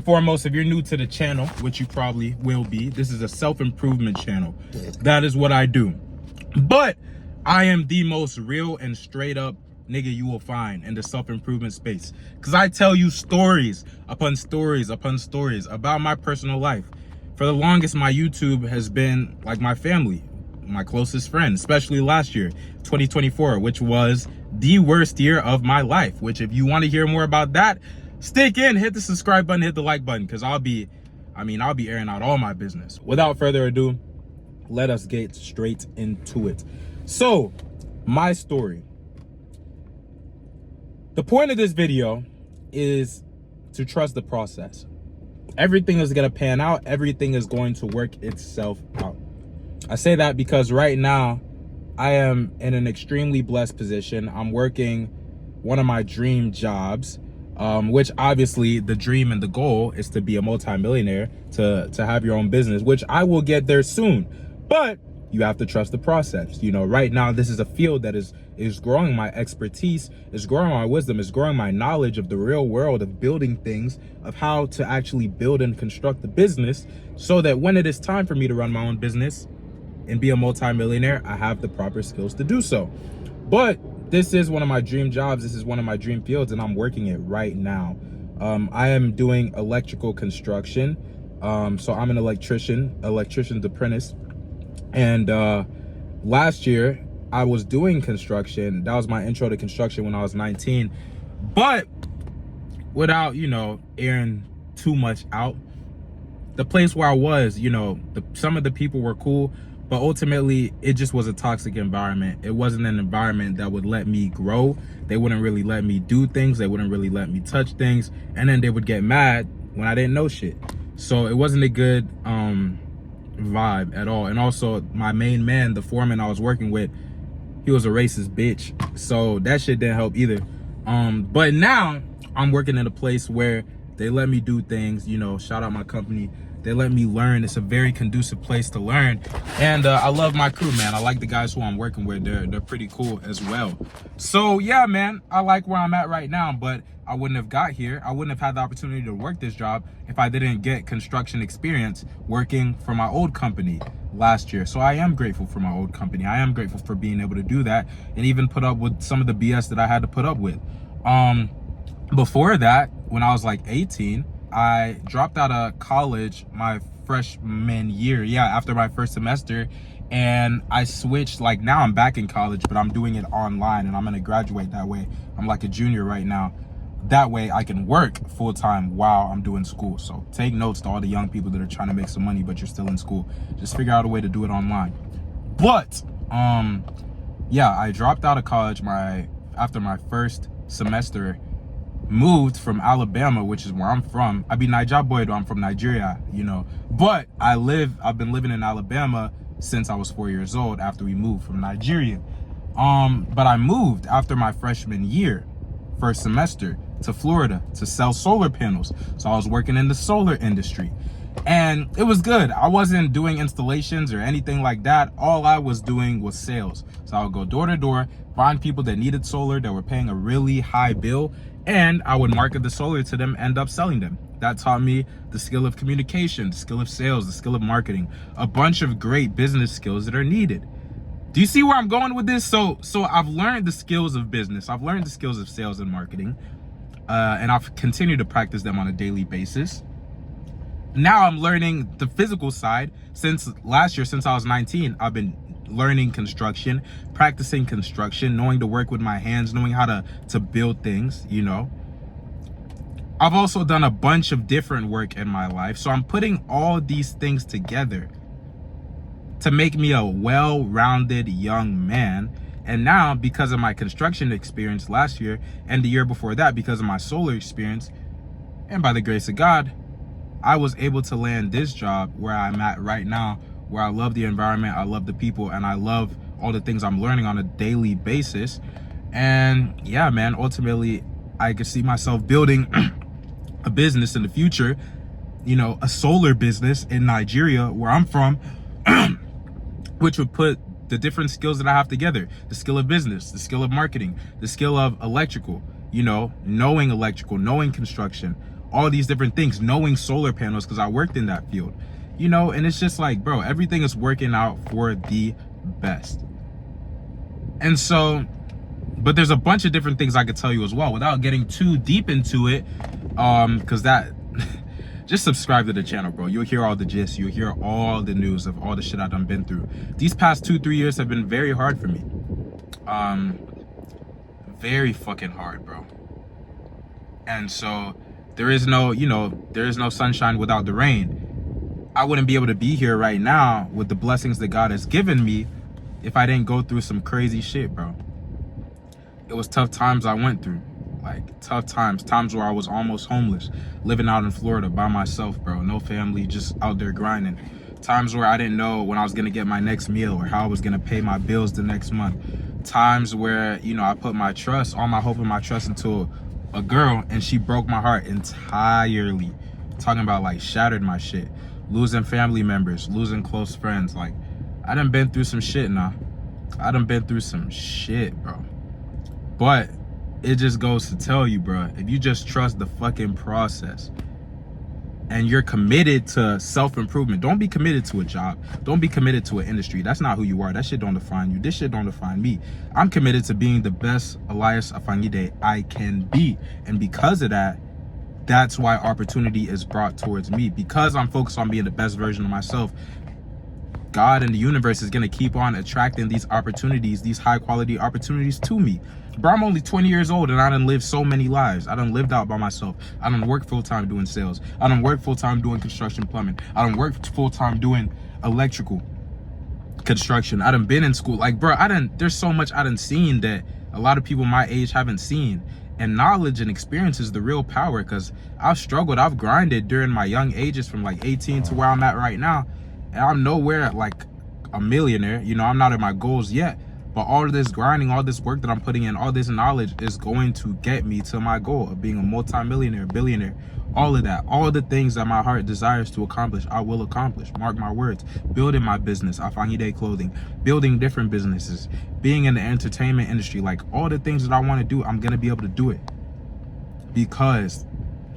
Foremost, if you're new to the channel, which you probably will be, this is a self-improvement channel. That is what I do. But I am the most real and straight up nigga you will find in the self-improvement space. Because I tell you stories upon stories upon stories about my personal life. For the longest, my YouTube has been like my family, my closest friend, especially last year, 2024, which was the worst year of my life. Which, if you want to hear more about that, stick in, hit the subscribe button, hit the like button, because I'll be airing out all my business. Without further ado, let us get straight into it. So, my story. The point of this video is to trust the process. Everything is going to pan out. Everything is going to work itself out. I say that because right now, I am in an extremely blessed position. I'm working one of my dream jobs. Which obviously the dream and the goal is to be a multimillionaire, to have your own business, which I will get there soon. But you have to trust the process. You know, right now, this is a field that is growing my expertise, is growing my wisdom, is growing my knowledge of the real world, of building things, of how to actually build and construct the business, so that when it is time for me to run my own business and be a multimillionaire, I have the proper skills to do so. But this is one of my dream jobs. This is one of my dream fields, and I'm working it right now. I am doing electrical construction. So I'm an electrician's apprentice. And last year, I was doing construction. That was my intro to construction when I was 19. But without, airing too much out, the place where I was, some of the people were cool, but ultimately, it just was a toxic environment. It wasn't an environment that would let me grow. They wouldn't really let me do things. They wouldn't really let me touch things. And then they would get mad when I didn't know shit. So it wasn't a good vibe at all. And also, my main man, the foreman I was working with, he was a racist bitch. So that shit didn't help either. But now, I'm working in a place where they let me do things. Shout out my company. They let me learn. It's a very conducive place to learn. And I love my crew, man. I like the guys who I'm working with. They're pretty cool as well. So yeah, man, I like where I'm at right now, but I wouldn't have got here. I wouldn't have had the opportunity to work this job if I didn't get construction experience working for my old company last year. So I am grateful for my old company. I am grateful for being able to do that and even put up with some of the BS that I had to put up with. Before that, when I was like 18, I dropped out of college my freshman year, after my first semester, and I switched. Like, now I'm back in college, but I'm doing it online, and I'm gonna graduate that way. I'm like a junior right now. That way I can work full-time while I'm doing school. So take notes to all the young people that are trying to make some money but you're still in school. Just figure out a way to do it online. But I dropped out of college after my first semester. Moved from Alabama, which is where I'm from. I be Naija boy, though I'm from Nigeria, But I've been living in Alabama since I was 4 years old after we moved from Nigeria. But I moved after my freshman year, first semester, to Florida to sell solar panels. So I was working in the solar industry. And it was good. I wasn't doing installations or anything like that. All I was doing was sales. So I would go door to door, find people that needed solar, that were paying a really high bill, and I would market the solar to them, end up selling them. That taught me the skill of communication, the skill of sales, the skill of marketing, a bunch of great business skills that are needed. Do you see where I'm going with this? So I've learned the skills of business. I've learned the skills of sales and marketing, and I've continued to practice them on a daily basis. Now I'm learning the physical side. Since last year, since I was 19, I've been learning construction, practicing construction, knowing to work with my hands, knowing how to build things, I've also done a bunch of different work in my life. So I'm putting all these things together to make me a well-rounded young man. And now, because of my construction experience last year and the year before that, because of my solar experience, and by the grace of God, I was able to land this job where I'm at right now, where I love the environment, I love the people, and I love all the things I'm learning on a daily basis. And yeah, man, ultimately, I could see myself building a business in the future, a solar business in Nigeria, where I'm from, which would put the different skills that I have together: the skill of business, the skill of marketing, the skill of electrical, knowing electrical, knowing construction, all these different things, knowing solar panels because I worked in that field, you know. And it's just like, bro, everything is working out for the best. And so, but there's a bunch of different things I could tell you as well without getting too deep into it, because that just subscribe to the channel, bro. You'll hear all the gist. You'll hear all the news of all the shit I've done been through. These past 2-3 years have been very hard for me. Very fucking hard, bro. And so there is no, you know, there is no sunshine without the rain. I wouldn't be able to be here right now with the blessings that God has given me if I didn't go through some crazy shit, bro. It was tough times I went through. Like, tough times where I was almost homeless, living out in Florida by myself, bro. No family, just out there grinding. Times where I didn't know when I was gonna get my next meal or how I was gonna pay my bills the next month. Times where, you know, I put my trust, all my hope and my trust into a girl, and she broke my heart entirely. Talking about, like, shattered my shit. Losing family members, losing close friends. Like, I done been through some shit now. I done been through some shit, bro. But it just goes to tell you, bro, if you just trust the fucking process and you're committed to self-improvement, don't be committed to a job. Don't be committed to an industry. That's not who you are. That shit don't define you. This shit don't define me. I'm committed to being the best Elias Afangide I can be. And because of that, that's why opportunity is brought towards me. Because I'm focused on being the best version of myself, God and the universe is going to keep on attracting these opportunities, these high quality opportunities to me. Bro, I'm only 20 years old and I done lived so many lives. I done lived out by myself. I done worked full time doing sales. I done worked full time doing construction plumbing. I done worked full time doing electrical construction. I done been in school. Like, bro, there's so much I done seen that a lot of people my age haven't seen. And knowledge and experience is the real power, because I've struggled, I've grinded during my young ages from like 18 to where I'm at right now. And I'm nowhere like a millionaire, you know, I'm not at my goals yet, but all of this grinding, all this work that I'm putting in, all this knowledge is going to get me to my goal of being a multi-millionaire, billionaire, all of that, all the things that my heart desires to accomplish, I will accomplish, mark my words. Building my business, Afangide Clothing, building different businesses, being in the entertainment industry, like all the things that I want to do, I'm going to be able to do it. Because,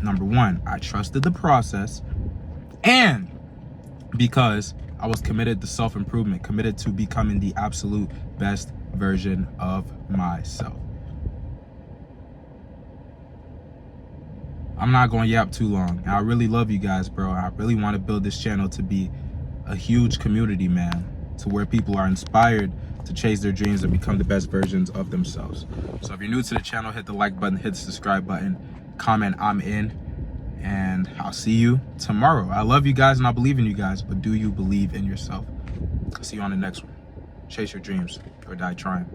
number one, I trusted the process, and because I was committed to self-improvement, committed to becoming the absolute best version of myself. I'm not going to yap too long. I really love you guys, bro. I really want to build this channel to be a huge community, man, to where people are inspired to chase their dreams and become the best versions of themselves. So if you're new to the channel, hit the like button, hit the subscribe button, comment I'm in, and I'll see you tomorrow. I love you guys and I believe in you guys, but do you believe in yourself? I'll see you on the next one. Chase your dreams or die trying.